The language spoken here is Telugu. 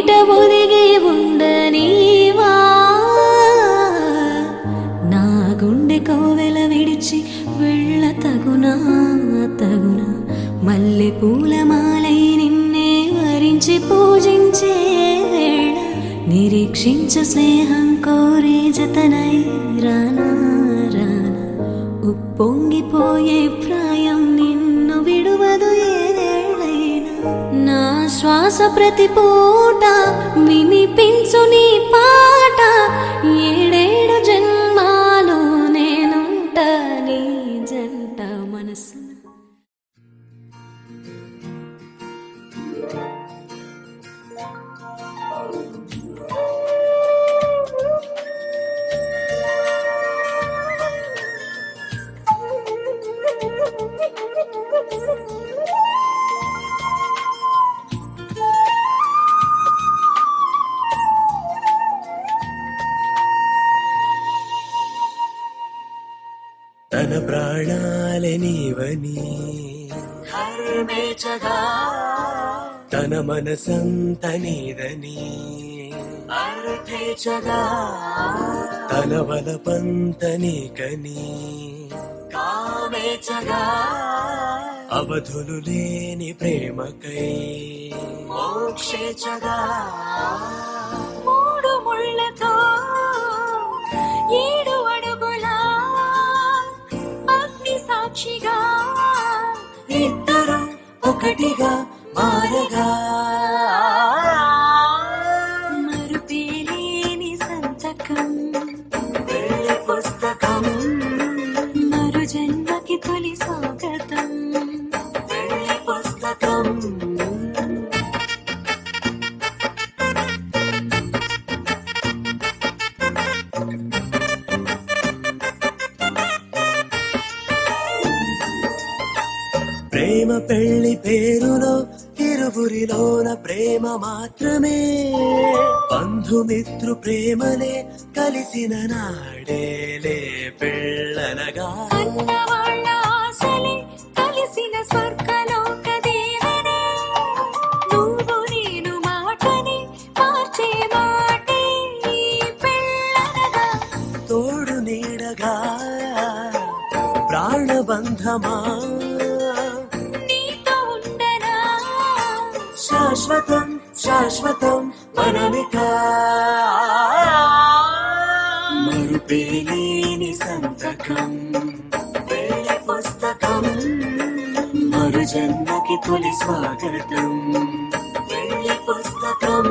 గుంగిట ఒదిగి ఉండనీవా నా గుండె కోవెల విడిచి వెళ్ళ తగునా మల్లె పూలమాలై నిన్నే వరించి పూజించే వేళ నిరీక్షించ స్నేహం కోరి జతనై రానా ఉప్పొంగిపోయే ప్రాయం నిన్ను విడువదు ఏదేళ్ళైనా నా శ్వాస ప్రతి పూట వినిపించు నీ పాట ఏడేడు జన్మాలు నేనుంట నీ జంట మనసు తన ప్రాణాలే నీవని హర్మేచగా తన మనసంత నీదని అర్థేచగా తన వలపంత నీకని కామేచగా అవధులు లేని ప్రేమకై మోక్షేచగా మూడు ముళ్ళతో ఏడు అడుగుల అగ్ని సాక్షిగా ఇద్దరు ఒకటిగా మారగా మరుపేలేని సంతకం వెళ్ళి పుస్తకం మరు జన్మకి తొలి స్వాగతం వెళ్ళి పుస్తకం ప్రేమ పెళ్లి పేరులో ఇరువురిలోన ప్రేమ మాత్రమే బంధుమిత్రు ప్రేమలే కలిసిన నాడేలే పెళ్ళనగా అన్నవాళ్ళ ఆశలే కలిసిన స్వర్గలోక దేవనే నువ్వు నేను మాటని మార్చే మాటే ఈ పెళ్ళనగా తోడు నీడగా ప్రాణబంధమా శాశ్వతం శాశ్వతం మనమిక మరుపేలేని సంతకం వెళ్ళి పుస్తకం మరు జన్మకి తొలి స్వాగతం వెళ్ళి పుస్తకం